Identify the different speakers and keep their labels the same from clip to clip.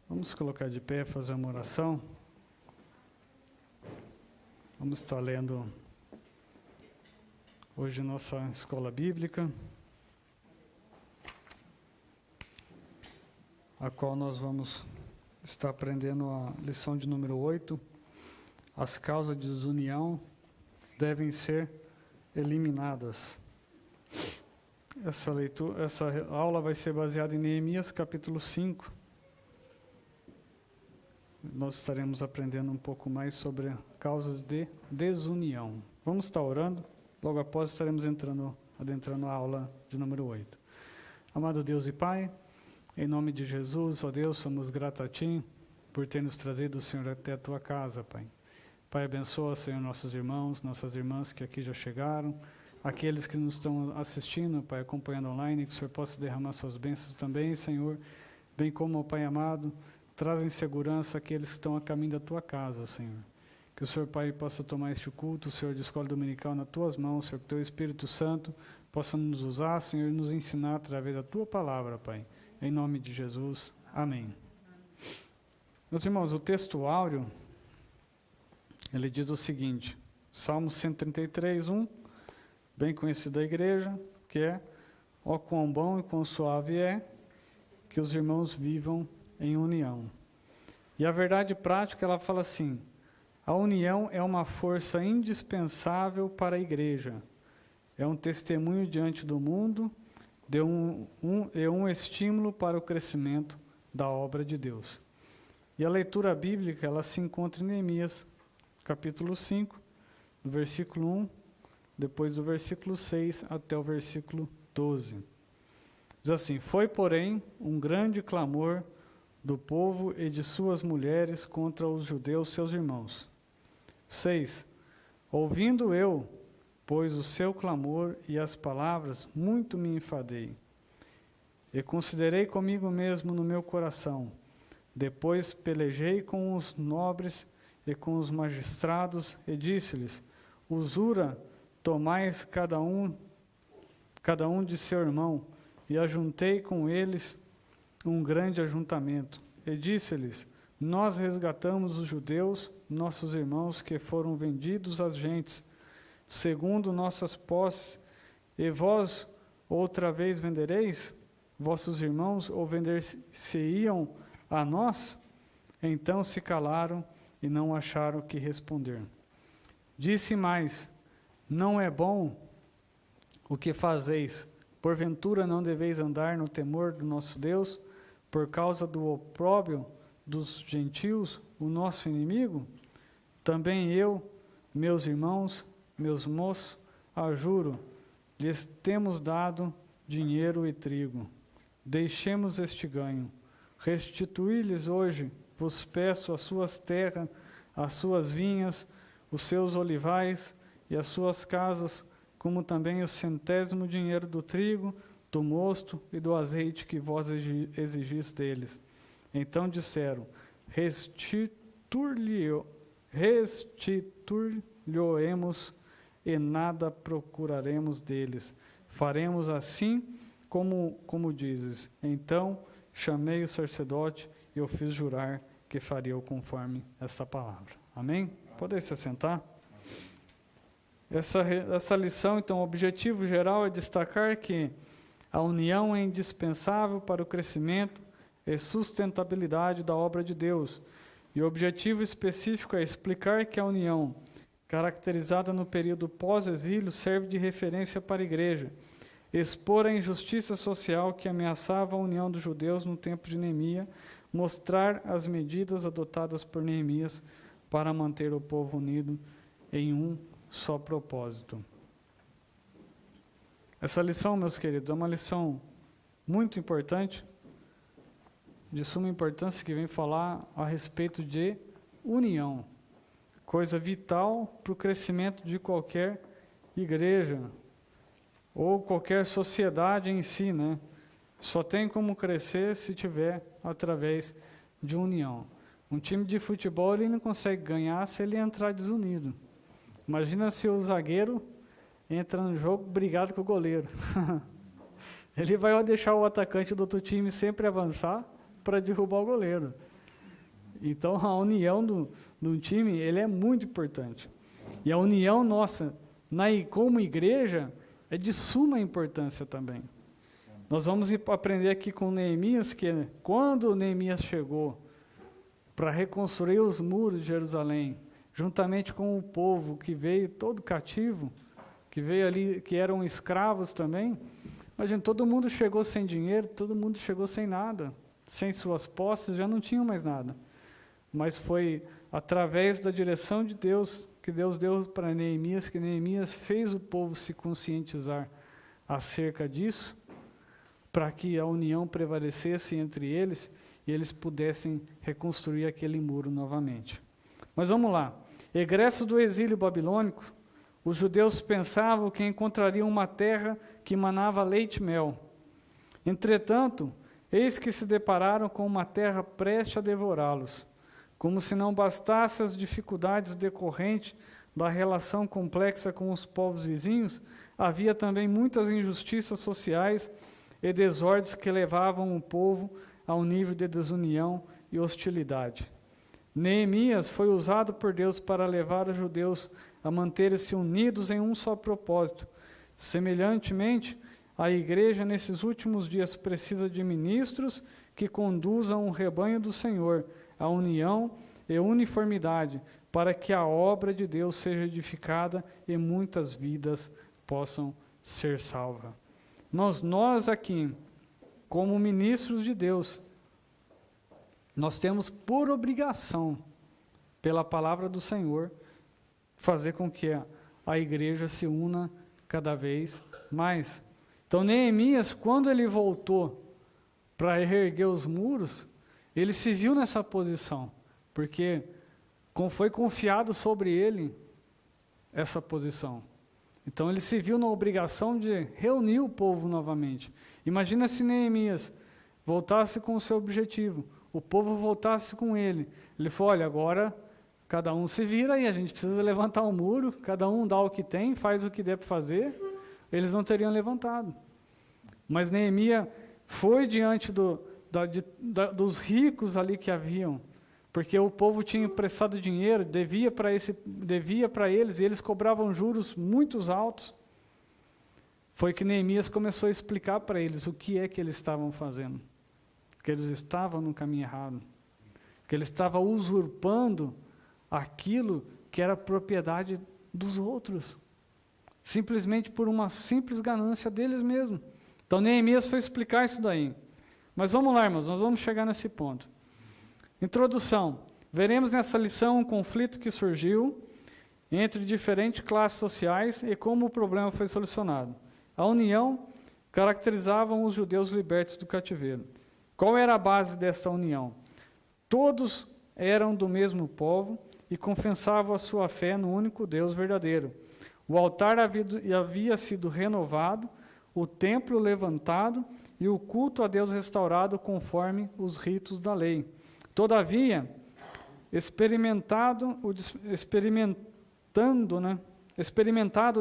Speaker 1: Vamos colocar de pé, fazer uma oração. Vamos estar lendo hoje nossa escola bíblica, a qual nós vamos estar aprendendo a lição de número 8. As causas de desunião devem ser eliminadas. Essa aula vai ser baseada em Neemias capítulo 5. Nós estaremos aprendendo um pouco mais sobre causas de desunião. Vamos estar orando, logo após estaremos adentrando a aula de número 8. Amado Deus e Pai, em nome de Jesus, ó Deus, somos gratos a Ti por ter nos trazido, Senhor, até a Tua casa, Pai. Pai, abençoa, Senhor, nossos irmãos, nossas irmãs que aqui já chegaram, aqueles que nos estão assistindo, Pai, acompanhando online, que o Senhor possa derramar suas bênçãos também, Senhor, bem como, ó Pai amado, traz em segurança aqueles que estão a caminho da Tua casa, Senhor. Que o Senhor, Pai, possa tomar este culto, Senhor, de escola dominical nas Tuas mãos, Senhor, que Teu Espírito Santo possa nos usar, Senhor, e nos ensinar através da Tua palavra, Pai. Em nome de Jesus. Amém. Meus irmãos, o texto áureo, ele diz o seguinte, Salmo 133, 1, bem conhecido da igreja, que é: ó quão bom e quão suave é que os irmãos vivam em união. E a verdade prática, ela fala assim: a união é uma força indispensável para a igreja. É um testemunho diante do mundo, é um estímulo para o crescimento da obra de Deus. E a leitura bíblica, ela se encontra em Neemias, capítulo 5, no versículo 1, depois do versículo 6 até o versículo 12. Diz assim: foi, porém, um grande clamor do povo e de suas mulheres contra os judeus, seus irmãos. 6. Ouvindo eu, pois, o seu clamor e as palavras, muito me enfadei. E considerei comigo mesmo no meu coração. Depois pelejei com os nobres e com os magistrados, e disse-lhes: usura, tomais cada um de seu irmão, e ajuntei com eles um grande ajuntamento. E disse-lhes: nós resgatamos os judeus, nossos irmãos, que foram vendidos às gentes, segundo nossas posses, e vós outra vez vendereis vossos irmãos, ou vender-se-iam a nós? Então se calaram e não acharam o que responder. Disse mais: não é bom o que fazeis, porventura não deveis andar no temor do nosso Deus, por causa do opróbrio dos gentios, o nosso inimigo? Também eu, meus irmãos, meus moços, ajuro, lhes temos dado dinheiro e trigo. Deixemos este ganho. Restituí-lhes hoje, vos peço, as suas terras, as suas vinhas, os seus olivais e as suas casas, como também o 100º dinheiro do trigo, do mosto e do azeite que vós exigis deles. Então disseram: restituir-lhe-emos e nada procuraremos deles. Faremos assim como dizes. Então chamei o sacerdote e eu fiz jurar que faria conforme essa palavra. Amém? Podem se assentar? Essa lição, então, o objetivo geral é destacar que a união é indispensável para o crescimento e sustentabilidade da obra de Deus. E o objetivo específico é explicar que a união, caracterizada no período pós-exílio, serve de referência para a igreja, expor a injustiça social que ameaçava a união dos judeus no tempo de Neemias, mostrar as medidas adotadas por Neemias para manter o povo unido em um só propósito. Essa lição, meus queridos, é uma lição muito importante, de suma importância, que vem falar a respeito de união, coisa vital para o crescimento de qualquer igreja ou qualquer sociedade em si, né? Só tem como crescer se tiver através de união. Um time de futebol, ele não consegue ganhar se ele entrar desunido. Imagina se o zagueiro entra no jogo brigado com o goleiro. Ele vai deixar o atacante do outro time sempre avançar para derrubar o goleiro. Então, a união do time, ele é muito importante. E a união nossa, como igreja, é de suma importância também. Nós vamos aprender aqui com Neemias, que quando Neemias chegou para reconstruir os muros de Jerusalém, juntamente com o povo que veio todo cativo, que veio ali, que eram escravos também, imagina, todo mundo chegou sem dinheiro, todo mundo chegou sem nada, sem suas posses, já não tinham mais nada. Mas foi através da direção de Deus, que Deus deu para Neemias, que Neemias fez o povo se conscientizar acerca disso, para que a união prevalecesse entre eles e eles pudessem reconstruir aquele muro novamente. Mas vamos lá. Egressos do exílio babilônico, os judeus pensavam que encontrariam uma terra que manava leite e mel. Entretanto, eis que se depararam com uma terra prestes a devorá-los. Como se não bastasse as dificuldades decorrentes da relação complexa com os povos vizinhos, havia também muitas injustiças sociais e desordens que levavam o povo a um nível de desunião e hostilidade. Neemias foi usado por Deus para levar os judeus a manterem-se unidos em um só propósito. Semelhantemente, a igreja nesses últimos dias precisa de ministros que conduzam o rebanho do Senhor à união e uniformidade, para que a obra de Deus seja edificada e muitas vidas possam ser salvas. Nós aqui, como ministros de Deus, nós temos por obrigação, pela palavra do Senhor, fazer com que a igreja se una cada vez mais. Então, Neemias, quando ele voltou para reerguer os muros, ele se viu nessa posição, porque foi confiado sobre ele essa posição. Então, ele se viu na obrigação de reunir o povo novamente. Imagina se Neemias voltasse com o seu objetivo, o povo voltasse com ele. Ele falou, olha, agora cada um se vira e a gente precisa levantar um muro, cada um dá o que tem, faz o que der para fazer. Eles não teriam levantado. Mas Neemias foi diante dos ricos ali que haviam, porque o povo tinha emprestado dinheiro, devia para eles, e eles cobravam juros muito altos. Foi que Neemias começou a explicar para eles o que é que eles estavam fazendo, que eles estavam no caminho errado, que eles estavam usurpando aquilo que era propriedade dos outros, simplesmente por uma simples ganância deles mesmos. Então Neemias foi explicar isso daí. Mas vamos lá, irmãos, nós vamos chegar nesse ponto. Introdução. Veremos nessa lição um conflito que surgiu entre diferentes classes sociais e como o problema foi solucionado. A união caracterizavam os judeus libertos do cativeiro. Qual era a base desta união? Todos eram do mesmo povo e confessavam a sua fé no único Deus verdadeiro. O altar havia sido renovado, o templo levantado e o culto a Deus restaurado conforme os ritos da lei. Todavia, experimentado o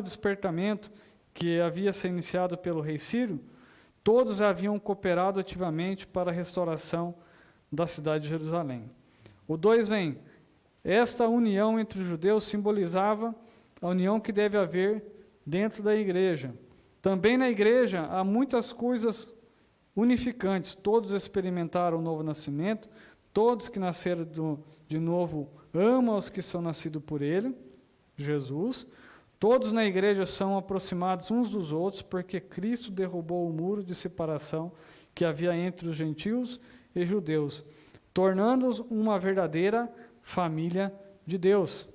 Speaker 1: despertamento que havia sido iniciado pelo rei Ciro, todos haviam cooperado ativamente para a restauração da cidade de Jerusalém. O 2 vem, esta união entre os judeus simbolizava a união que deve haver dentro da igreja. Também na igreja há muitas coisas unificantes, todos experimentaram o novo nascimento, todos que nasceram de novo amam os que são nascidos por ele, Jesus. Todos na igreja são aproximados uns dos outros, porque Cristo derrubou o muro de separação que havia entre os gentios e judeus, tornando-os uma verdadeira família de Deus.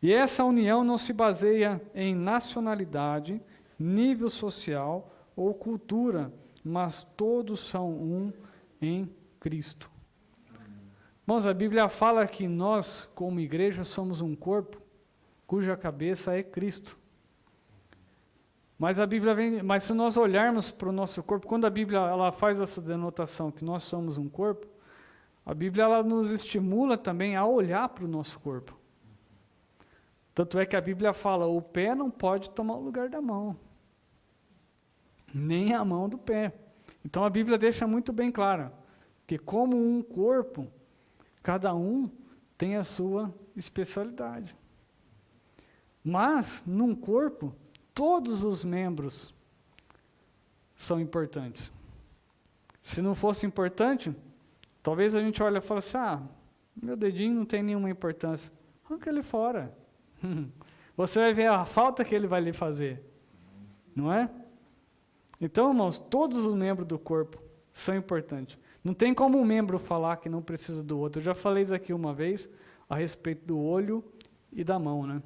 Speaker 1: E essa união não se baseia em nacionalidade, nível social ou cultura, mas todos são um em Cristo. Irmãos, a Bíblia fala que nós, como igreja, somos um corpo cuja cabeça é Cristo. Mas mas se nós olharmos para o nosso corpo, quando a Bíblia ela faz essa denotação que nós somos um corpo, a Bíblia ela nos estimula também a olhar para o nosso corpo. Tanto é que a Bíblia fala, o pé não pode tomar o lugar da mão, nem a mão do pé. Então a Bíblia deixa muito bem claro que como um corpo, Cada um tem a sua especialidade. Mas, num corpo, todos os membros são importantes. Se não fosse importante, talvez a gente olhe e fale assim, meu dedinho não tem nenhuma importância. Arranca ele fora. Você vai ver a falta que ele vai lhe fazer. Não é? Então, irmãos, todos os membros do corpo são importantes. Não tem como um membro falar que não precisa do outro. Eu já falei isso aqui uma vez, a respeito do olho e da mão, né?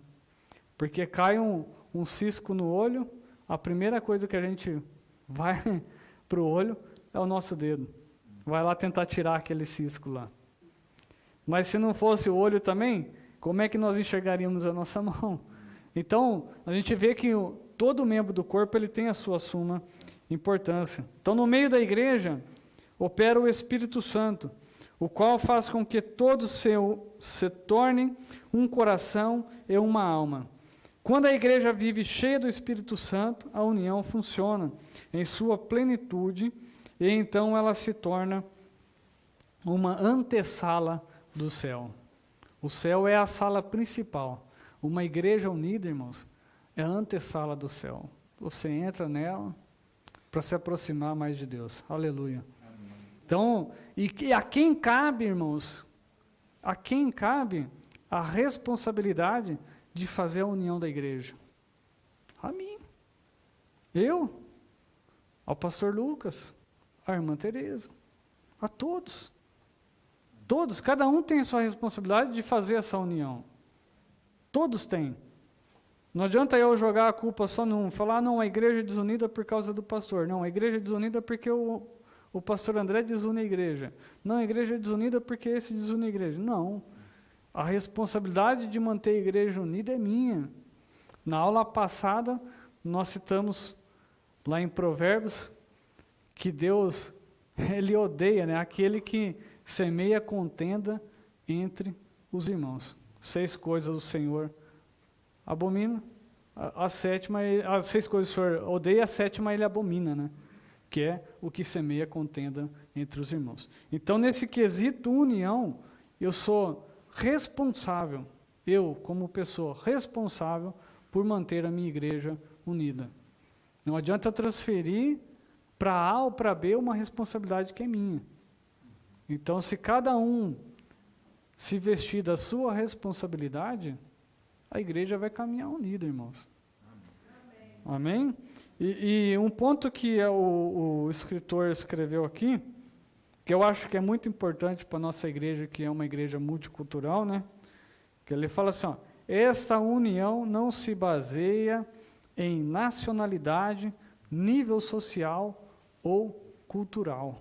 Speaker 1: Porque cai um cisco no olho, a primeira coisa que a gente vai para o olho é o nosso dedo. Vai lá tentar tirar aquele cisco lá. Mas se não fosse o olho também, como é que nós enxergaríamos a nossa mão? Então, a gente vê que todo membro do corpo ele tem a sua suma importância. Então, no meio da igreja, opera o Espírito Santo, o qual faz com que todos se tornem um coração e uma alma. Quando a igreja vive cheia do Espírito Santo, a união funciona em sua plenitude e então ela se torna uma antessala do céu. O céu é a sala principal. Uma igreja unida, irmãos, é a antessala do céu. Você entra nela para se aproximar mais de Deus. Aleluia. Amém. Então, e a quem cabe, irmãos, a quem cabe a responsabilidade de fazer a união da igreja? A mim. Eu, ao pastor Lucas, à irmã Tereza, a todos. Todos, cada um tem a sua responsabilidade de fazer essa união. Todos têm. Não adianta eu jogar a culpa só num, falar, não, a igreja é desunida por causa do pastor. Não, a igreja é desunida porque o pastor André desune a igreja. Não, a igreja é desunida porque esse desune a igreja. Não. A responsabilidade de manter a igreja unida é minha. Na aula passada, nós citamos lá em Provérbios que Deus, Ele odeia, né, aquele que semeia contenda entre os irmãos. 6 coisas o Senhor abomina, a 7ª, as 6 coisas o Senhor odeia, a 7ª Ele abomina, né? Que é o que semeia contenda entre os irmãos. Então, nesse quesito união, eu sou responsável, eu como pessoa responsável por manter a minha igreja unida. Não adianta eu transferir para A ou para B uma responsabilidade que é minha. Então, se cada um se vestir da sua responsabilidade, a igreja vai caminhar unida, irmãos. Amém? E um ponto que o escritor escreveu aqui, que eu acho que é muito importante para a nossa igreja, que é uma igreja multicultural, né? Que ele fala assim, esta união não se baseia em nacionalidade, nível social ou cultural,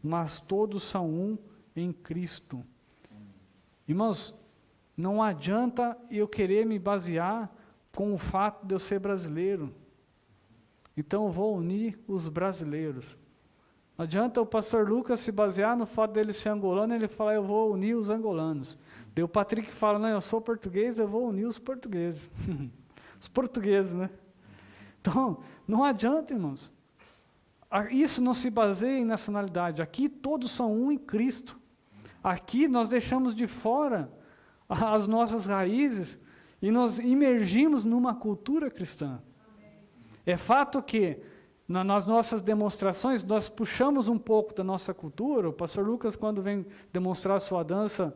Speaker 1: mas todos são um em Cristo. Irmãos, não adianta eu querer me basear com o fato de eu ser brasileiro. Então eu vou unir os brasileiros. Não adianta o pastor Lucas se basear no fato dele ser angolano, ele falar, eu vou unir os angolanos. Daí o Patrick fala, não, eu sou português, eu vou unir os portugueses. Os portugueses, né? Então, não adianta, irmãos. Isso não se baseia em nacionalidade. Aqui todos são um em Cristo. Aqui nós deixamos de fora as nossas raízes e nós imergimos numa cultura cristã. É fato que nas nossas demonstrações nós puxamos um pouco da nossa cultura. O pastor Lucas, quando vem demonstrar sua dança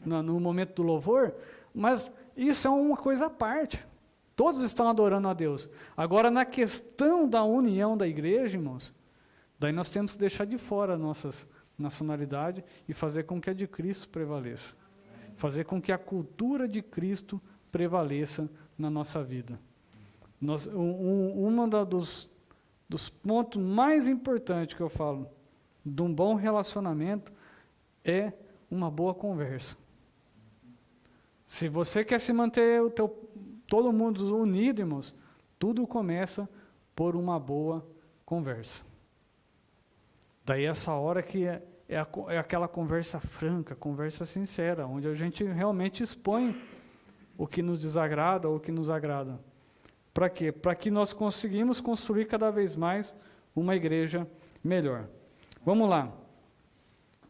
Speaker 1: no momento do louvor, mas isso é uma coisa à parte. Todos estão adorando a Deus. Agora, na questão da união da igreja, irmãos, daí nós temos que deixar de fora a nossa nacionalidade e fazer com que a de Cristo prevaleça. Fazer com que a cultura de Cristo prevaleça na nossa vida. Dos pontos mais importantes que eu falo de um bom relacionamento é uma boa conversa. Se você quer se manter todo mundo unido, irmãos, tudo começa por uma boa conversa. Daí essa hora que é aquela conversa franca, conversa sincera, onde a gente realmente expõe o que nos desagrada ou o que nos agrada. Para quê? Para que nós conseguimos construir cada vez mais uma igreja melhor. Vamos lá.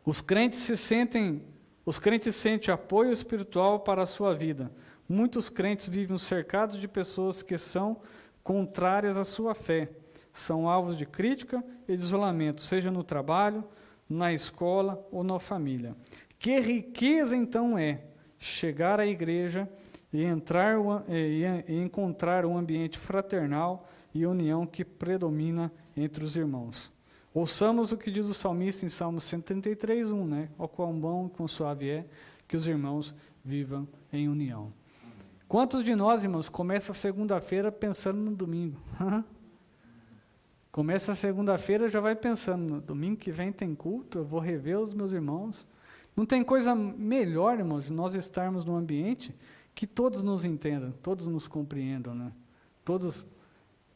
Speaker 1: Os crentes se sentem Os crentes sentem apoio espiritual para a sua vida. Muitos crentes vivem cercados de pessoas que são contrárias à sua fé. São alvos de crítica e de isolamento, seja no trabalho, na escola ou na família. Que riqueza então é chegar à igreja e encontrar um ambiente fraternal e união que predomina entre os irmãos. Ouçamos o que diz o salmista em Salmo 133, 1, né? Ó quão bom e quão suave é que os irmãos vivam em união. Quantos de nós, irmãos, começa a segunda-feira pensando no domingo? Começa a segunda-feira, já vai pensando, no domingo que vem tem culto, eu vou rever os meus irmãos. Não tem coisa melhor, irmãos, de nós estarmos num ambiente que todos nos entendam, todos nos compreendam, né? Todos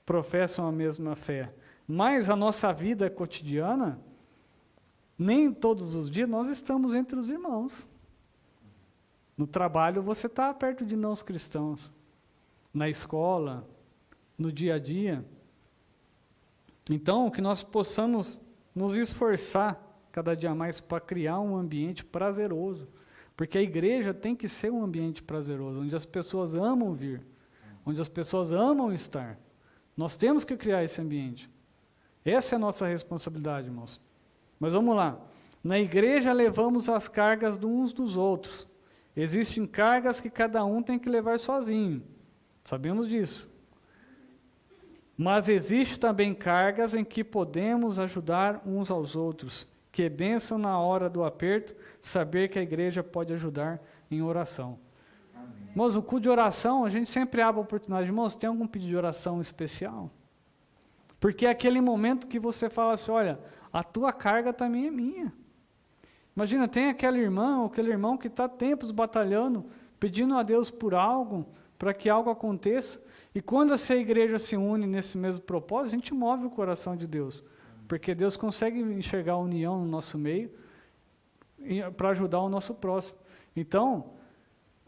Speaker 1: professam a mesma fé. Mas a nossa vida cotidiana, nem todos os dias nós estamos entre os irmãos. No trabalho você está perto de não cristãos. Na escola, no dia a dia. Então, que nós possamos nos esforçar cada dia mais para criar um ambiente prazeroso. Porque a igreja tem que ser um ambiente prazeroso, onde as pessoas amam vir, onde as pessoas amam estar. Nós temos que criar esse ambiente. Essa é a nossa responsabilidade, irmãos. Mas vamos lá. Na igreja levamos as cargas de uns dos outros. Existem cargas que cada um tem que levar sozinho. Sabemos disso. Mas existe também cargas em que podemos ajudar uns aos outros. Que bênção na hora do aperto, saber que a igreja pode ajudar em oração. Amém. Irmãos, o culto de oração, a gente sempre abre a oportunidade. Irmãos, tem algum pedido de oração especial? Porque é aquele momento que você fala assim, olha, a tua carga também é minha. Imagina, tem aquela irmã ou aquele irmão que está tempos batalhando, pedindo a Deus por algo, para que algo aconteça. E quando essa igreja se une nesse mesmo propósito, a gente move o coração de Deus. Porque Deus consegue enxergar a união no nosso meio para ajudar o nosso próximo. Então,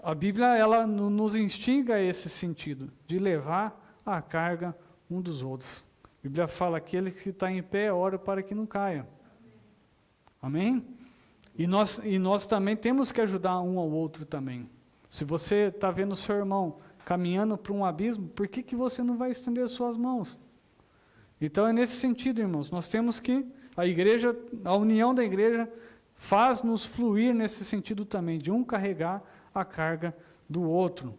Speaker 1: a Bíblia ela nos instiga a esse sentido, de levar a carga um dos outros. A Bíblia fala, aquele que está em pé, ora para que não caia. Amém? E nós também temos que ajudar um ao outro também. Se você está vendo o seu irmão caminhando para um abismo, por que você não vai estender as suas mãos? Então é nesse sentido, irmãos, nós temos que, a união da igreja faz-nos fluir nesse sentido também, de um carregar a carga do outro.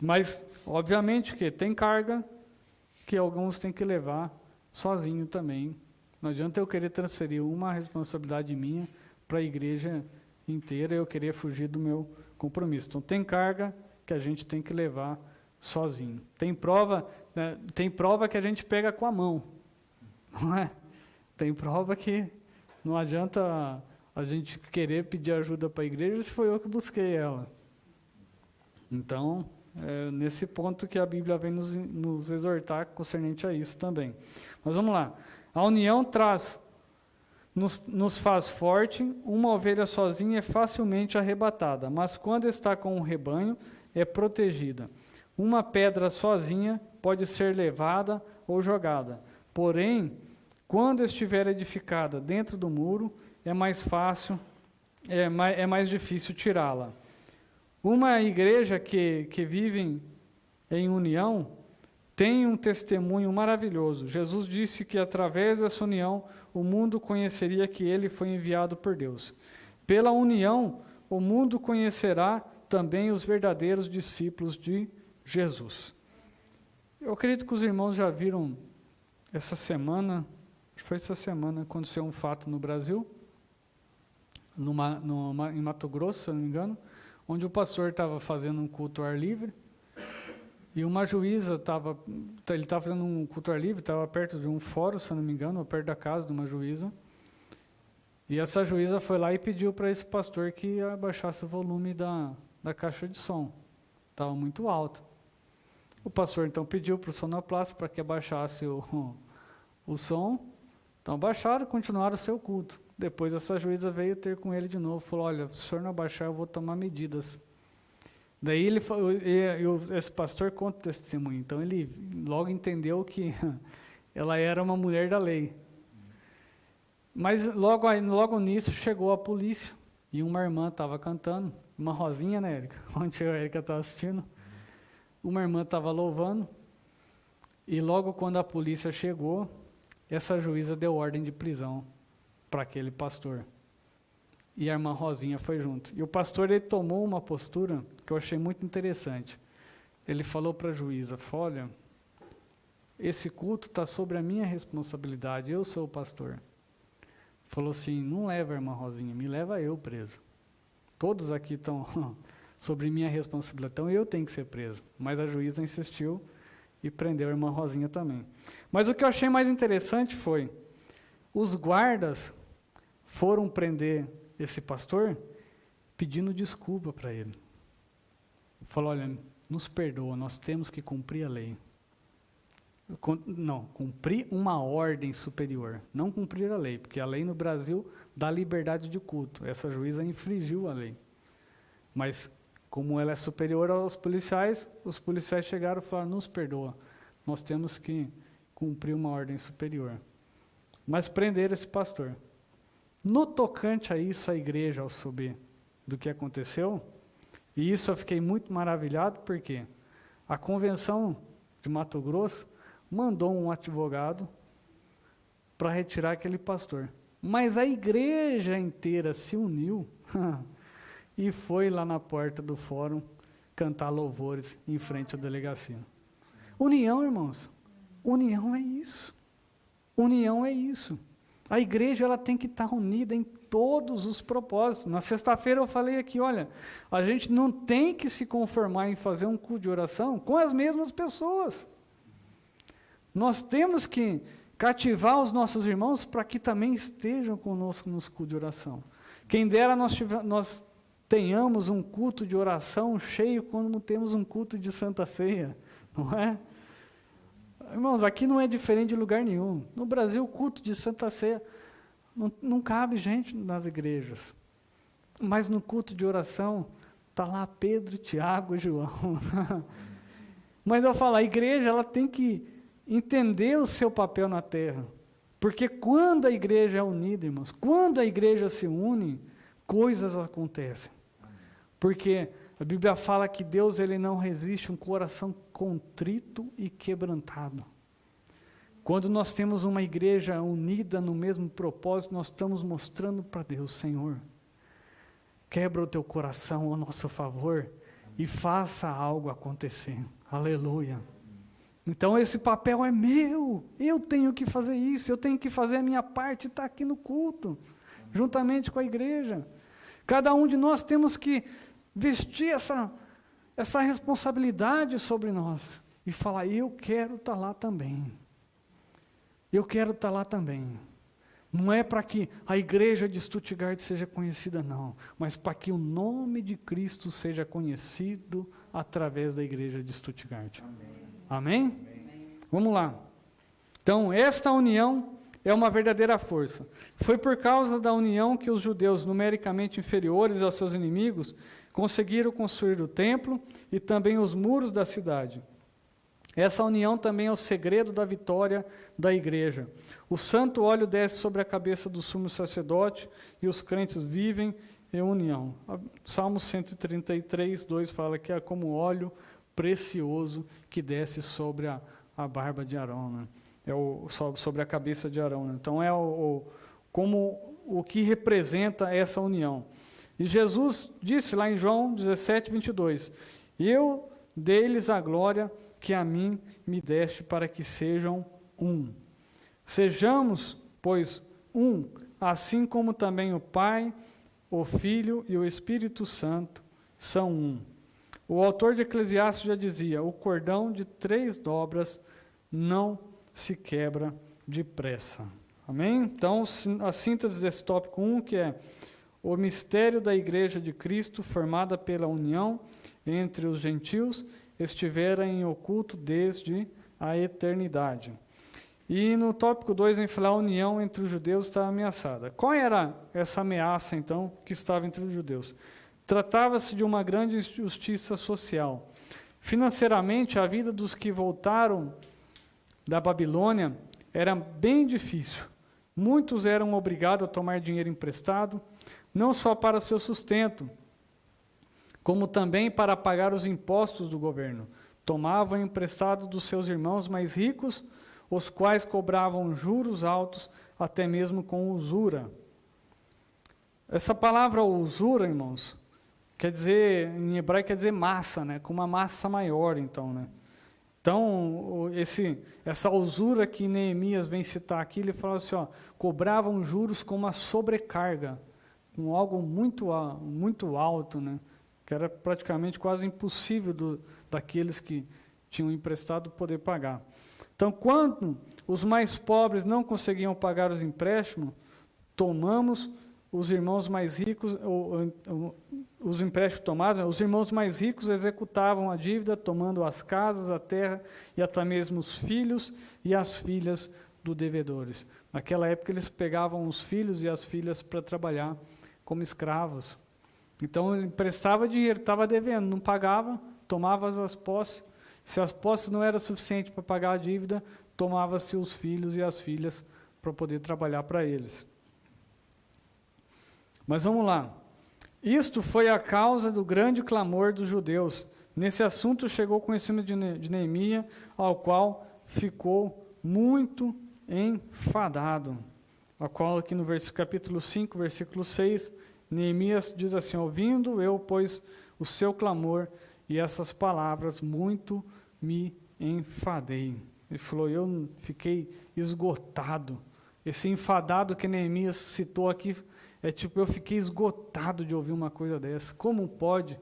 Speaker 1: Mas, obviamente, que tem carga que alguns têm que levar sozinho também. Não adianta eu querer transferir uma responsabilidade minha para a igreja inteira e eu querer fugir do meu compromisso. Então, tem carga que a gente tem que levar sozinho. Tem prova que a gente pega com a mão, não é? Tem prova que não adianta a gente querer pedir ajuda para a igreja se foi eu que busquei ela. Então, é nesse ponto que a Bíblia vem nos exortar concernente a isso também. Mas vamos lá. A união nos faz forte. Uma ovelha sozinha é facilmente arrebatada, mas quando está com um rebanho, é protegida. Uma pedra sozinha pode ser levada ou jogada. Porém, quando estiver edificada dentro do muro, é mais difícil tirá-la. Uma igreja que vive em união tem um testemunho maravilhoso. Jesus disse que através dessa união o mundo conheceria que ele foi enviado por Deus. Pela união, o mundo conhecerá também os verdadeiros discípulos de Jesus. Eu acredito que os irmãos já viram essa semana, acho que foi essa semana, aconteceu um fato no Brasil, em Mato Grosso, se não me engano, onde o pastor estava fazendo um culto ao ar livre, e uma juíza estava fazendo um culto ao ar livre, estava perto de um fórum, se não me engano, ou perto da casa de uma juíza, e essa juíza foi lá e pediu para esse pastor que abaixasse o volume da caixa de som, estava muito alto. O pastor então pediu para o sonoplasta para que abaixasse o som, então abaixaram e continuaram o seu culto. Depois essa juíza veio ter com ele de novo, falou, olha, se o senhor não abaixar, eu vou tomar medidas. Daí esse pastor conta o testemunho, então ele logo entendeu que ela era uma mulher da lei. Mas logo nisso chegou a polícia, e uma irmã estava cantando, uma Rosinha, né, Érica? Onde a Érica estava assistindo. Uma irmã estava louvando, e logo quando a polícia chegou, essa juíza deu ordem de prisão para aquele pastor. E a irmã Rosinha foi junto. E o pastor, ele tomou uma postura que eu achei muito interessante. Ele falou para a juíza, olha, esse culto está sobre a minha responsabilidade, eu sou o pastor. Falou assim, não leva a irmã Rosinha, me leva eu preso. Todos aqui estão sobre minha responsabilidade, então eu tenho que ser preso. Mas a juíza insistiu e prendeu a irmã Rosinha também. Mas o que eu achei mais interessante foi, os guardas foram prender esse pastor pedindo desculpa para ele. Falou, olha, nos perdoa, nós temos que cumprir a lei. Não, cumprir uma ordem superior, não cumprir a lei, porque a lei no Brasil dá liberdade de culto. Essa juíza infringiu a lei. Mas, como ela é superior aos policiais, os policiais chegaram e falaram, nos perdoa, nós temos que cumprir uma ordem superior. Mas prenderam esse pastor. No tocante a isso, a igreja, ao saber do que aconteceu, e isso eu fiquei muito maravilhado, porque a convenção de Mato Grosso mandou um advogado para retirar aquele pastor. Mas a igreja inteira se uniu e foi lá na porta do fórum cantar louvores em frente à delegacia. União, irmãos. União é isso. União é isso. A igreja ela tem que estar unida em todos os propósitos. Na sexta-feira eu falei aqui, olha, a gente não tem que se conformar em fazer um culto de oração com as mesmas pessoas. Nós temos que cativar os nossos irmãos para que também estejam conosco nos cultos de oração. Quem dera nós tenhamos um culto de oração cheio como temos um culto de Santa Ceia, não é? Irmãos, aqui não é diferente de lugar nenhum. No Brasil, o culto de Santa Ceia não cabe gente nas igrejas. Mas no culto de oração, está lá Pedro, Tiago e João. Mas eu falo, a igreja ela tem que entender o seu papel na terra. Porque quando a igreja é unida, irmãos, quando a igreja se une, coisas acontecem. Porque a Bíblia fala que Deus ele não resiste um coração contrito e quebrantado. Quando nós temos uma igreja unida no mesmo propósito, nós estamos mostrando para Deus, Senhor, quebra o teu coração ao nosso favor e faça algo acontecer. Aleluia. Então esse papel é meu, eu tenho que fazer isso, eu tenho que fazer a minha parte e estar aqui no culto, juntamente com a igreja. Cada um de nós temos que vestir essa responsabilidade sobre nós e falar, eu quero estar lá também. Eu quero estar lá também. Não é para que a igreja de Stuttgart seja conhecida, não, mas para que o nome de Cristo seja conhecido através da igreja de Stuttgart. Amém? Amém? Vamos lá. Então, esta união é uma verdadeira força. Foi por causa da união que os judeus, numericamente inferiores aos seus inimigos, conseguiram construir o templo e também os muros da cidade. Essa união também é o segredo da vitória da igreja. O santo óleo desce sobre a cabeça do sumo sacerdote e os crentes vivem em união. Salmo 133, 2 fala que é como óleo precioso que desce sobre a barba de Arão, né? Sobre a cabeça de Arão. Né? Então, como o que representa essa união. E Jesus disse lá em João 17, 22, eu dei-lhes a glória que a mim me deste para que sejam um. Sejamos, pois, um, assim como também o Pai, o Filho e o Espírito Santo são um. O autor de Eclesiastes já dizia, o cordão de 3 dobras não se quebra depressa. Amém? Então, a síntese desse tópico 1, que é o mistério da igreja de Cristo, formada pela união entre os gentios, estivera em oculto desde a eternidade. E no tópico 2, em falar a união entre os judeus está ameaçada. Qual era essa ameaça, então, que estava entre os judeus? Tratava-se de uma grande injustiça social. Financeiramente, a vida dos que voltaram da Babilônia era bem difícil. Muitos eram obrigados a tomar dinheiro emprestado, não só para seu sustento, como também para pagar os impostos do governo. Tomavam emprestado dos seus irmãos mais ricos, os quais cobravam juros altos, até mesmo com usura. Essa palavra usura, irmãos, quer dizer, em hebraico quer dizer massa, né? Com uma massa maior, então, né? Então, essa usura que Neemias vem citar aqui, ele fala assim, ó, cobravam juros com uma sobrecarga, com algo muito alto, né? Que era praticamente quase impossível daqueles que tinham emprestado poder pagar. Então, quando os mais pobres não conseguiam pagar os empréstimos, tomamos os irmãos mais ricos, os empréstimos tomados, os irmãos mais ricos executavam a dívida, tomando as casas, a terra e até mesmo os filhos e as filhas dos devedores. Naquela época, eles pegavam os filhos e as filhas para trabalhar como escravos. Então, ele emprestava dinheiro, estava devendo, não pagava, tomava as posses. Se as posses não eram suficientes para pagar a dívida, tomava-se os filhos e as filhas para poder trabalhar para eles. Mas vamos lá. Isto foi a causa do grande clamor dos judeus. Nesse assunto chegou o conhecimento de Neemias, ao qual ficou muito enfadado. A qual aqui no capítulo 5, versículo 6, Neemias diz assim, ouvindo eu, pois, o seu clamor e essas palavras, muito me enfadei. Ele falou, eu fiquei esgotado. Esse enfadado que Neemias citou aqui, é tipo, eu fiquei esgotado de ouvir uma coisa dessa. Como pode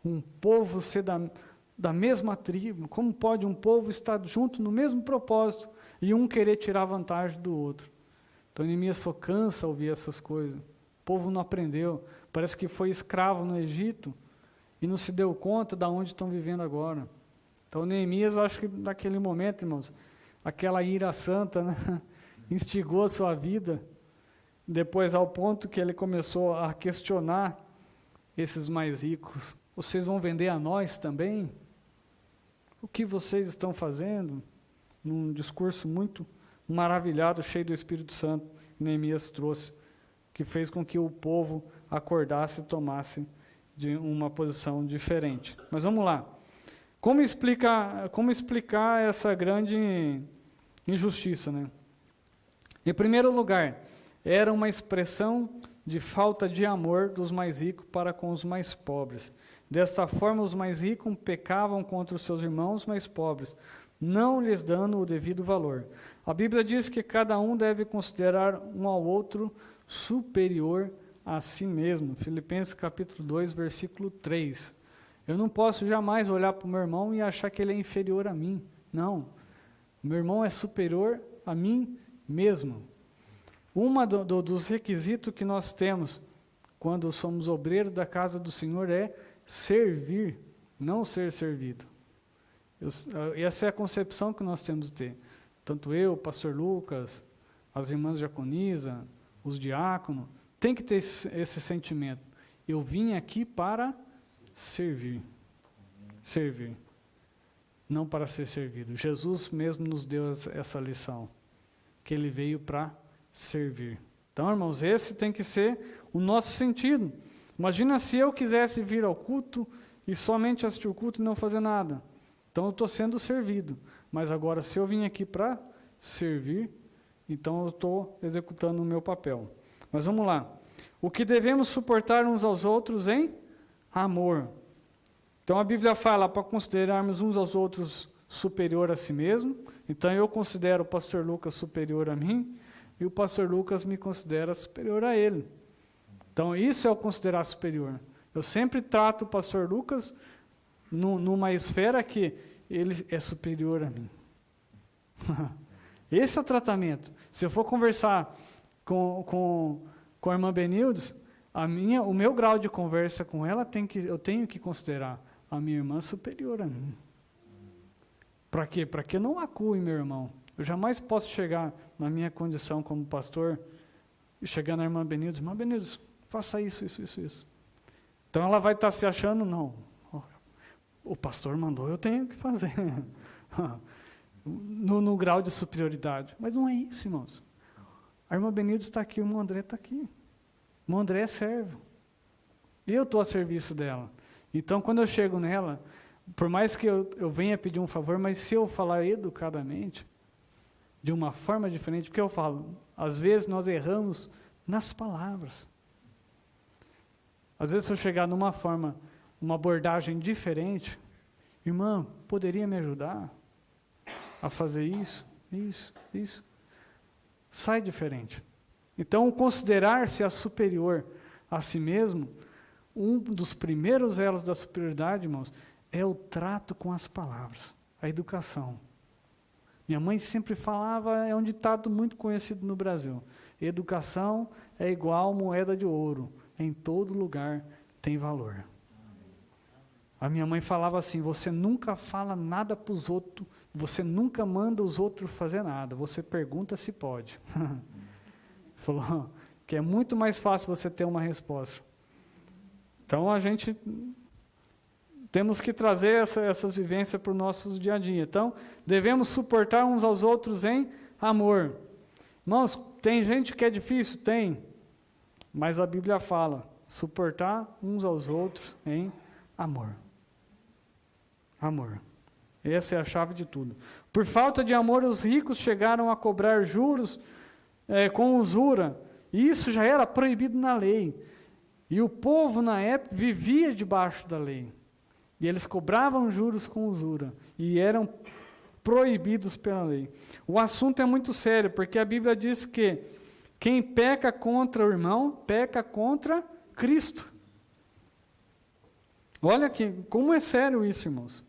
Speaker 1: um povo ser da mesma tribo? Como pode um povo estar junto no mesmo propósito e um querer tirar vantagem do outro? Então, Neemias falou, cansa ouvir essas coisas. O povo não aprendeu. Parece que foi escravo no Egito e não se deu conta de onde estão vivendo agora. Então, Neemias, eu acho que naquele momento, irmãos, aquela ira santa, né, instigou a sua vida. Depois, ao ponto que ele começou a questionar esses mais ricos. Vocês vão vender a nós também? O que vocês estão fazendo? Num discurso muito maravilhado, cheio do Espírito Santo, Neemias trouxe, que fez com que o povo acordasse e tomasse de uma posição diferente. Mas vamos lá. Como explicar essa grande injustiça, né? Em primeiro lugar, era uma expressão de falta de amor dos mais ricos para com os mais pobres. Desta forma, os mais ricos pecavam contra os seus irmãos mais pobres, não lhes dando o devido valor. A Bíblia diz que cada um deve considerar um ao outro superior a si mesmo. Filipenses capítulo 2, versículo 3. Eu não posso jamais olhar para o meu irmão e achar que ele é inferior a mim. Não. O meu irmão é superior a mim mesmo. Dos requisitos que nós temos quando somos obreiros da casa do Senhor é servir, não ser servido. Essa é a concepção que nós temos de ter. Tanto eu, o pastor Lucas, as irmãs diaconisa, os diáconos, tem que ter esse sentimento. Eu vim aqui para servir. Servir. Não para ser servido. Jesus mesmo nos deu essa lição, que ele veio para servir. Então, irmãos, esse tem que ser o nosso sentido. Imagina se eu quisesse vir ao culto e somente assistir o culto e não fazer nada. Então, eu estou sendo servido. Mas agora, se eu vim aqui para servir, então eu estou executando o meu papel. Mas vamos lá. O que devemos suportar uns aos outros em amor. Então, a Bíblia fala para considerarmos uns aos outros superior a si mesmo. Então, eu considero o pastor Lucas superior a mim, e o pastor Lucas me considera superior a ele. Então, isso é o considerar superior. Eu sempre trato o pastor Lucas numa esfera que ele é superior a mim. Esse é o tratamento. Se eu for conversar com a irmã Benildes, o meu grau de conversa com ela, eu tenho que considerar a minha irmã superior a mim. Para quê? Para que eu não acue meu irmão. Eu jamais posso chegar na minha condição como pastor e chegar na irmã Benildes, faça isso. Então ela vai estar se achando, não. O pastor mandou, eu tenho que fazer. no grau de superioridade. Mas não é isso, irmãos. A irmã Benildes está aqui, o irmão André está aqui. O André é servo. Eu estou a serviço dela. Então, quando eu chego nela, por mais que eu venha pedir um favor, mas se eu falar educadamente, de uma forma diferente, porque eu falo, às vezes nós erramos nas palavras. Às vezes, se eu chegar numa forma, uma abordagem diferente, irmã, poderia me ajudar a fazer isso? Sai diferente. Então, considerar-se a superior a si mesmo, um dos primeiros elos da superioridade, irmãos, é o trato com as palavras, a educação. Minha mãe sempre falava, é um ditado muito conhecido no Brasil, educação é igual moeda de ouro, em todo lugar tem valor. A minha mãe falava assim, você nunca fala nada para os outros, você nunca manda os outros fazer nada, você pergunta se pode. Falou que é muito mais fácil você ter uma resposta. Então, a gente temos que trazer essas vivências para o nosso dia a dia. Então, devemos suportar uns aos outros em amor. Irmãos, tem gente que é difícil? Tem. Mas a Bíblia fala, suportar uns aos outros em amor. Amor. Essa é a chave de tudo. Por falta de amor, os ricos chegaram a cobrar juros com usura. E isso já era proibido na lei. E o povo, na época, vivia debaixo da lei. E eles cobravam juros com usura. E eram proibidos pela lei. O assunto é muito sério, porque a Bíblia diz que quem peca contra o irmão, peca contra Cristo. Olha como é sério isso, irmãos.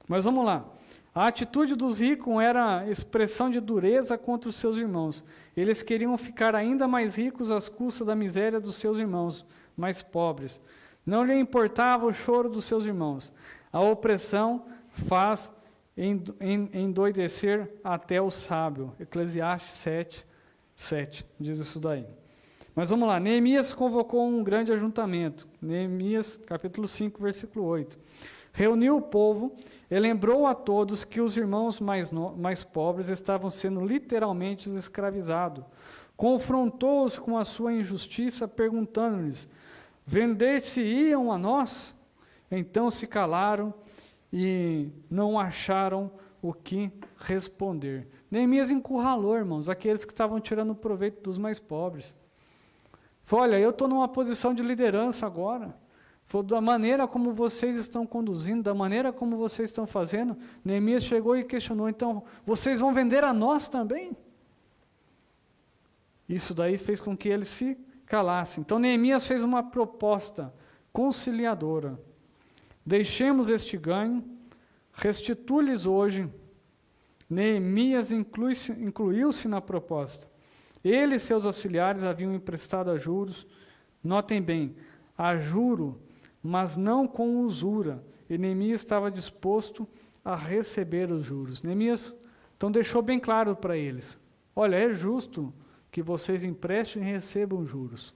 Speaker 1: Mas vamos lá. A atitude dos ricos era expressão de dureza contra os seus irmãos. Eles queriam ficar ainda mais ricos às custas da miséria dos seus irmãos mais pobres. Não lhe importava o choro dos seus irmãos. A opressão faz endoidecer até o sábio. Eclesiastes 7 diz isso daí. Mas vamos lá. Neemias convocou um grande ajuntamento. Neemias, capítulo 5, versículo 8. Reuniu o povo e lembrou a todos que os irmãos mais pobres estavam sendo literalmente escravizados. Confrontou-os com a sua injustiça, perguntando-lhes, vender-se-iam a nós? Então se calaram e não acharam o que responder. Neemias encurralou, irmãos, aqueles que estavam tirando proveito dos mais pobres. Falou, olha, eu estou numa posição de liderança agora. Falou, da maneira como vocês estão conduzindo, da maneira como vocês estão fazendo, Neemias chegou e questionou, então, vocês vão vender a nós também? Isso daí fez com que eles se calassem. Então, Neemias fez uma proposta conciliadora. Deixemos este ganho, restitui-lhes hoje. Neemias incluiu-se na proposta. Ele e seus auxiliares haviam emprestado a juros, notem bem, a juro, mas não com usura. E Neemias estava disposto a receber os juros. Neemias, então, deixou bem claro para eles, olha, é justo que vocês emprestem e recebam juros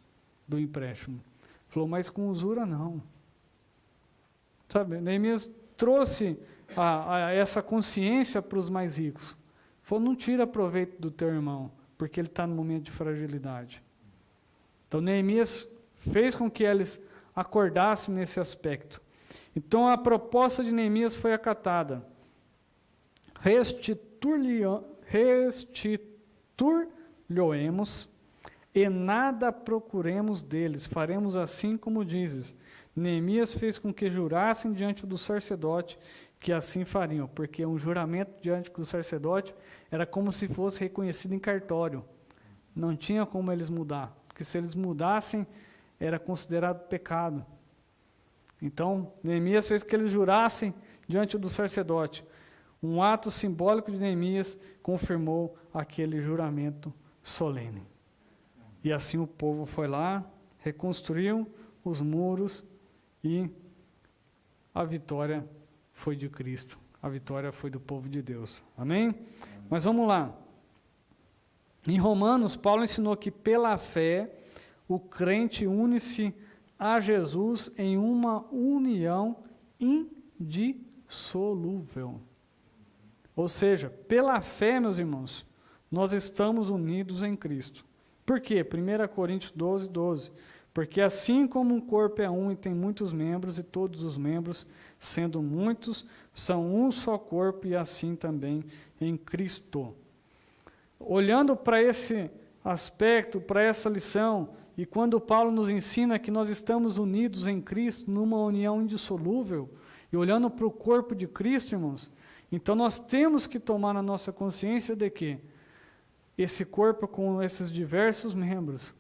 Speaker 1: do empréstimo. Falou, mas com usura não. Sabe, Neemias trouxe essa consciência para os mais ricos. Falou, não tira proveito do teu irmão, porque ele está no momento de fragilidade. Então, Neemias fez com que eles acordassem nesse aspecto. Então, a proposta de Neemias foi acatada. Restituir-lhe-emos e nada procuremos deles. Faremos assim como dizes. Neemias fez com que jurassem diante do sacerdote que assim fariam, porque um juramento diante do sacerdote era como se fosse reconhecido em cartório. Não tinha como eles mudar, porque se eles mudassem, era considerado pecado. Então, Neemias fez que eles jurassem diante do sacerdote. Um ato simbólico de Neemias confirmou aquele juramento solene. E assim o povo foi lá, reconstruiu os muros e a vitória foi de Cristo. A vitória foi do povo de Deus. Amém? Mas vamos lá. Em Romanos, Paulo ensinou que pela fé o crente une-se a Jesus em uma união indissolúvel. Ou seja, pela fé, meus irmãos, nós estamos unidos em Cristo. Por quê? 1 Coríntios 12, 12. Porque assim como um corpo é um e tem muitos membros, e todos os membros, sendo muitos, são um só corpo, e assim também em Cristo. Olhando para esse aspecto, para essa lição, e quando Paulo nos ensina que nós estamos unidos em Cristo, numa união indissolúvel, e olhando para o corpo de Cristo, irmãos, então nós temos que tomar na nossa consciência de que esse corpo com esses diversos membros,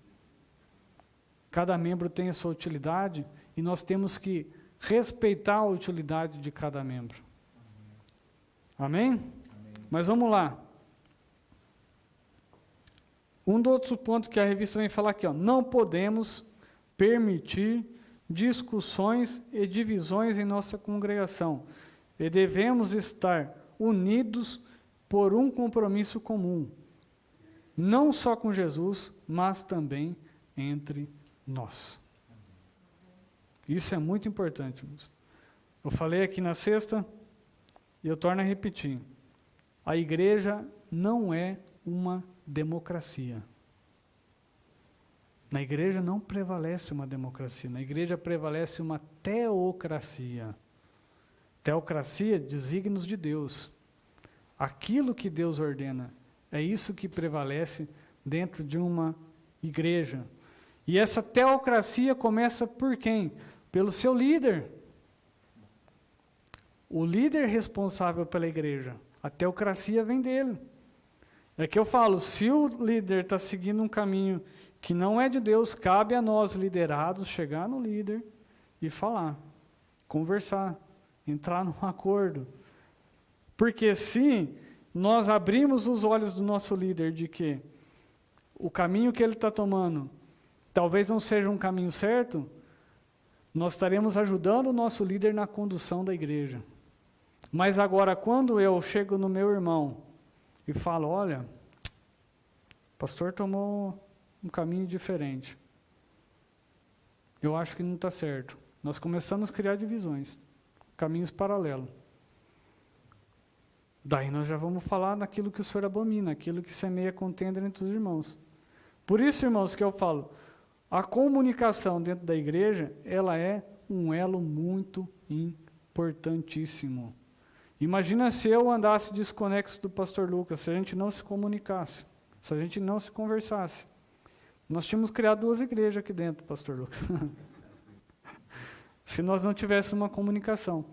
Speaker 1: cada membro tem a sua utilidade, e nós temos que respeitar a utilidade de cada membro. Amém? Amém? Mas vamos lá. Um dos outros pontos que a revista vem falar aqui, não podemos permitir discussões e divisões em nossa congregação, e devemos estar unidos por um compromisso comum, não só com Jesus, mas também entre nós. Isso é muito importante, irmãos. Eu falei aqui na sexta, e eu torno a repetir. A igreja não é uma democracia. Na igreja não prevalece uma democracia, na igreja prevalece uma teocracia. Teocracia, desígnios de Deus. Aquilo que Deus ordena, é isso que prevalece dentro de uma igreja. E essa teocracia começa por quem? Pelo seu líder. O líder responsável pela igreja. A teocracia vem dele. É que eu falo, se o líder está seguindo um caminho que não é de Deus, cabe a nós, liderados, chegar no líder e falar, conversar, entrar num acordo. Porque se nós abrimos os olhos do nosso líder de que o caminho que ele está tomando talvez não seja um caminho certo, nós estaremos ajudando o nosso líder na condução da igreja. Mas agora, quando eu chego no meu irmão e falo, olha, o pastor tomou um caminho diferente, eu acho que não está certo. Nós começamos a criar divisões, caminhos paralelos. Daí nós já vamos falar naquilo que o Senhor abomina, aquilo que semeia contenda entre os irmãos. Por isso, irmãos, que eu falo, a comunicação dentro da igreja, ela é um elo muito importantíssimo. Imagina se eu andasse desconexo do pastor Lucas, se a gente não se comunicasse, se a gente não se conversasse. Nós tínhamos criado 2 igrejas aqui dentro, pastor Lucas. Se nós não tivéssemos uma comunicação.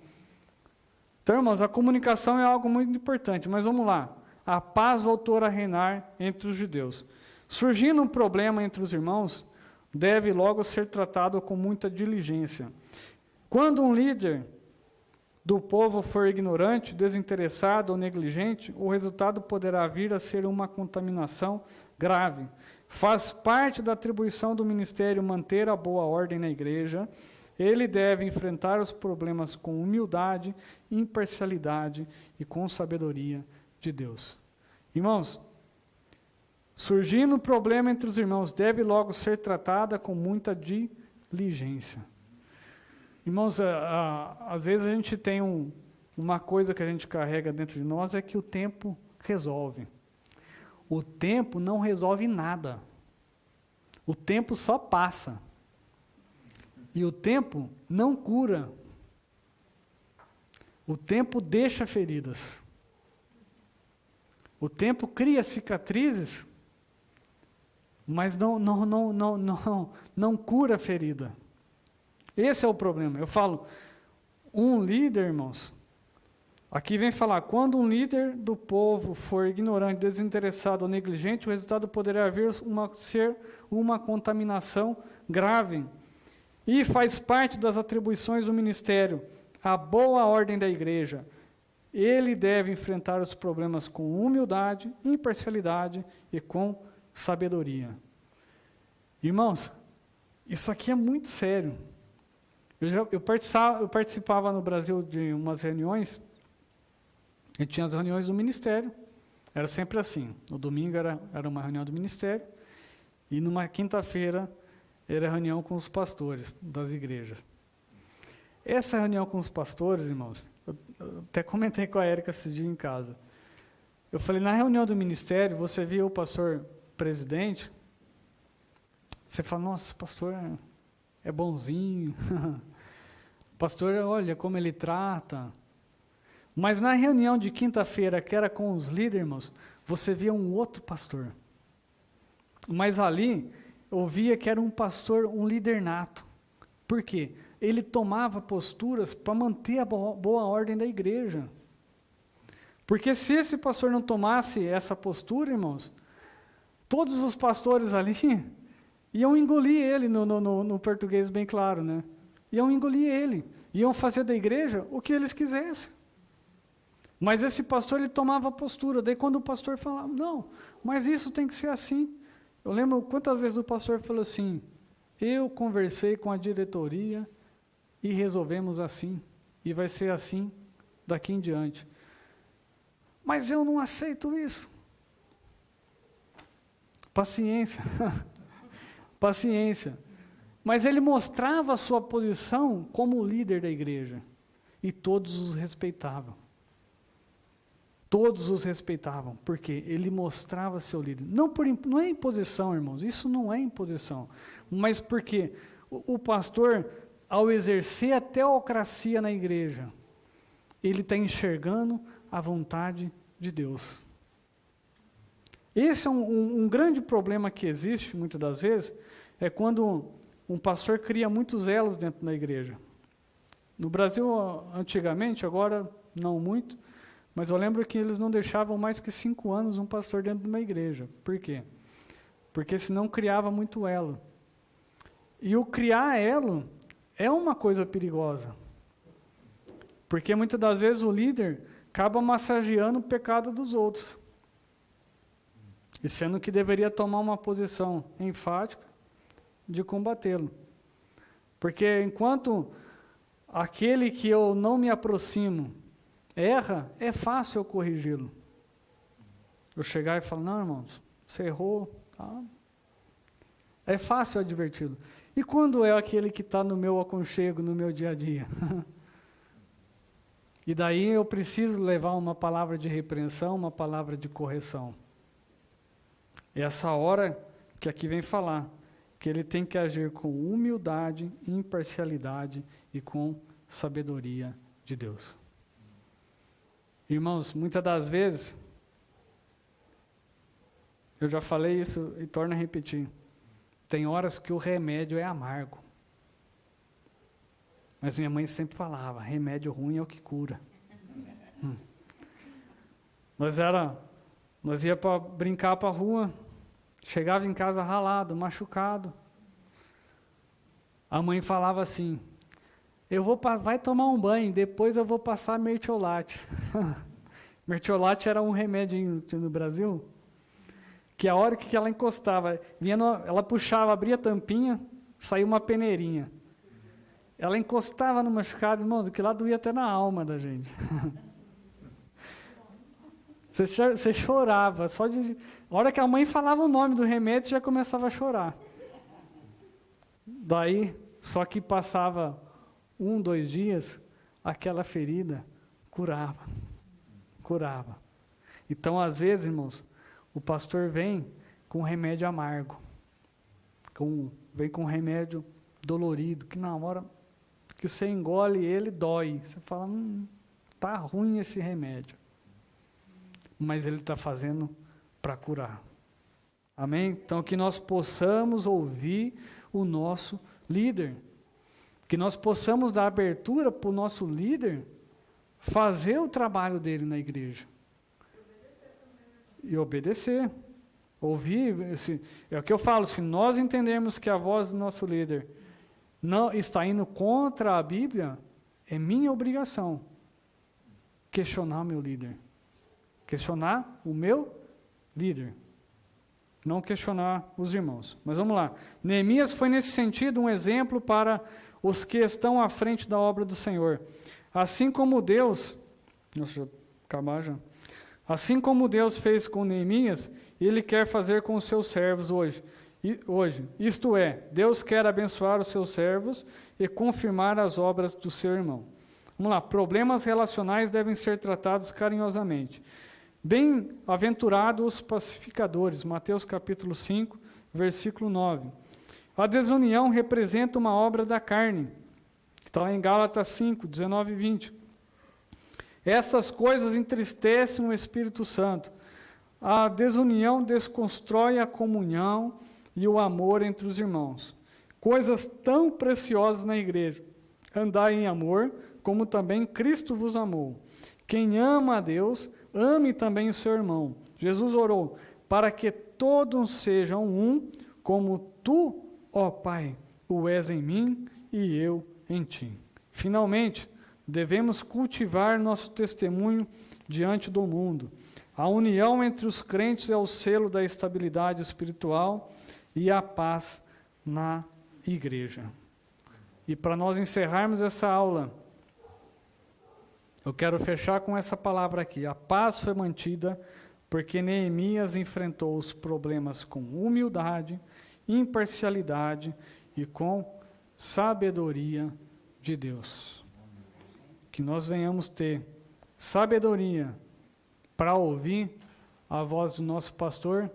Speaker 1: Então, irmãos, a comunicação é algo muito importante, mas vamos lá. A paz voltou a reinar entre os judeus. Surgindo um problema entre os irmãos, deve logo ser tratado com muita diligência. Quando um líder do povo for ignorante, desinteressado ou negligente, o resultado poderá vir a ser uma contaminação grave. Faz parte da atribuição do ministério manter a boa ordem na igreja. Ele deve enfrentar os problemas com humildade, imparcialidade e com sabedoria de Deus. Irmãos, surgindo um problema entre os irmãos, deve logo ser tratada com muita diligência. Irmãos, às vezes a gente tem uma coisa que a gente carrega dentro de nós, é que o tempo resolve. O tempo não resolve nada. O tempo só passa. E o tempo não cura. O tempo deixa feridas. O tempo cria cicatrizes, mas não cura a ferida. Esse é o problema. Eu falo, um líder, irmãos, aqui vem falar, quando um líder do povo for ignorante, desinteressado ou negligente, o resultado poderá ser uma contaminação grave. E faz parte das atribuições do ministério, a boa ordem da igreja. Ele deve enfrentar os problemas com humildade, imparcialidade e com sabedoria. Irmãos, isso aqui é muito sério. Eu participava no Brasil de umas reuniões, e tinha as reuniões do ministério, era sempre assim, no domingo era uma reunião do ministério, e numa quinta-feira era reunião com os pastores das igrejas. Essa reunião com os pastores, irmãos, eu até comentei com a Érica esses dias em casa. Eu falei, na reunião do ministério, você viu o pastor presidente? Você fala, nossa, o pastor é bonzinho. O pastor, olha como ele trata. Mas na reunião de quinta-feira, que era com os líderes, irmãos, você via um outro pastor. Mas ali, eu via que era um pastor, um líder nato. Por quê? Ele tomava posturas para manter a boa ordem da igreja. Porque se esse pastor não tomasse essa postura, irmãos, todos os pastores ali iam engolir ele, no português bem claro, né? Iam engolir ele, iam fazer da igreja o que eles quisessem. Mas esse pastor, ele tomava postura. Daí quando o pastor falava, não, mas isso tem que ser assim. Eu lembro quantas vezes o pastor falou assim, eu conversei com a diretoria e resolvemos assim, e vai ser assim daqui em diante. Mas eu não aceito isso. Paciência. Paciência. Mas ele mostrava a sua posição como líder da igreja. E todos os respeitavam. Todos os respeitavam. Porque ele mostrava seu líder. Não é imposição, irmãos. Isso não é imposição. Mas porque o pastor, ao exercer a teocracia na igreja, ele está enxergando a vontade de Deus. Esse é um grande problema que existe, muitas das vezes, é quando um pastor cria muitos elos dentro da igreja. No Brasil, antigamente, agora não muito, mas eu lembro que eles não deixavam mais que 5 anos um pastor dentro de uma igreja. Por quê? Porque senão criava muito elo. E o criar elo é uma coisa perigosa. Porque muitas das vezes o líder acaba massageando o pecado dos outros. E sendo que deveria tomar uma posição enfática de combatê-lo. Porque enquanto aquele que eu não me aproximo erra, é fácil eu corrigi-lo. Eu chegar e falar, não, irmãos, você errou. Tá? É fácil adverti-lo. E quando é aquele que está no meu aconchego, no meu dia a dia? E daí eu preciso levar uma palavra de repreensão, uma palavra de correção. É essa hora que aqui vem falar, que ele tem que agir com humildade, imparcialidade e com sabedoria de Deus. Irmãos, muitas das vezes, eu já falei isso e torno a repetir, tem horas que o remédio é amargo. Mas minha mãe sempre falava, remédio ruim é o que cura. Nós ia para brincar para a rua, chegava em casa ralado, machucado. A mãe falava assim, vai tomar um banho, depois eu vou passar mertiolate. Mertiolate era um remédio no Brasil, que a hora que ela encostava, ela puxava, abria a tampinha, saía uma peneirinha. Ela encostava no machucado, irmãos, que lá doía até na alma da gente. Você chorava, a hora que a mãe falava o nome do remédio, já começava a chorar. Daí, só que passava 1, 2 dias, aquela ferida curava. Então, às vezes, irmãos, o pastor vem com remédio amargo, vem com remédio dolorido, que na hora que você engole ele, dói. Você fala, tá ruim esse remédio. Mas ele está fazendo para curar. Amém? Então, que nós possamos ouvir o nosso líder. Que nós possamos dar abertura para o nosso líder fazer o trabalho dele na igreja. E obedecer. Ouvir. É o que eu falo, se nós entendermos que a voz do nosso líder não está indo contra a Bíblia, é minha obrigação questionar o meu líder. Questionar o meu líder. Não questionar os irmãos. Mas vamos lá. Neemias foi nesse sentido um exemplo para os que estão à frente da obra do Senhor. Assim como Deus, assim como Deus fez com Neemias, Ele quer fazer com os seus servos hoje. Isto é, Deus quer abençoar os seus servos e confirmar as obras do seu irmão. Vamos lá, problemas relacionais devem ser tratados carinhosamente. Bem-aventurados os pacificadores, Mateus capítulo 5, versículo 9. A desunião representa uma obra da carne, que está lá em Gálatas 5, 19 e 20. Essas coisas entristecem o Espírito Santo. A desunião desconstrói a comunhão e o amor entre os irmãos. Coisas tão preciosas na igreja. Andai em amor, como também Cristo vos amou. Quem ama a Deus, ame também o seu irmão. Jesus orou para que todos sejam um, como tu, ó Pai, o és em mim e eu em ti. Finalmente, devemos cultivar nosso testemunho diante do mundo. A união entre os crentes é o selo da estabilidade espiritual e a paz na igreja. E para nós encerrarmos essa aula, eu quero fechar com essa palavra aqui. A paz foi mantida porque Neemias enfrentou os problemas com humildade, imparcialidade e com sabedoria de Deus. Que nós venhamos ter sabedoria para ouvir a voz do nosso pastor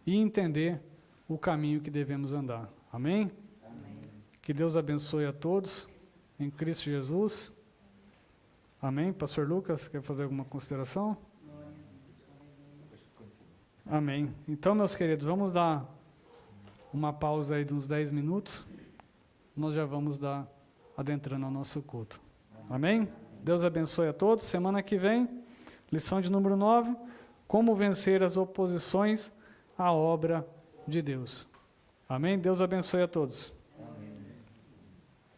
Speaker 1: e entender o caminho que devemos andar. Amém? Amém. Que Deus abençoe a todos, em Cristo Jesus. Amém? Pastor Lucas, quer fazer alguma consideração? Amém. Então, meus queridos, vamos dar uma pausa aí de uns 10 minutos. Nós já vamos adentrando ao nosso culto. Amém? Deus abençoe a todos. Semana que vem, lição de número 9, como vencer as oposições à obra de Deus. Amém? Deus abençoe a todos.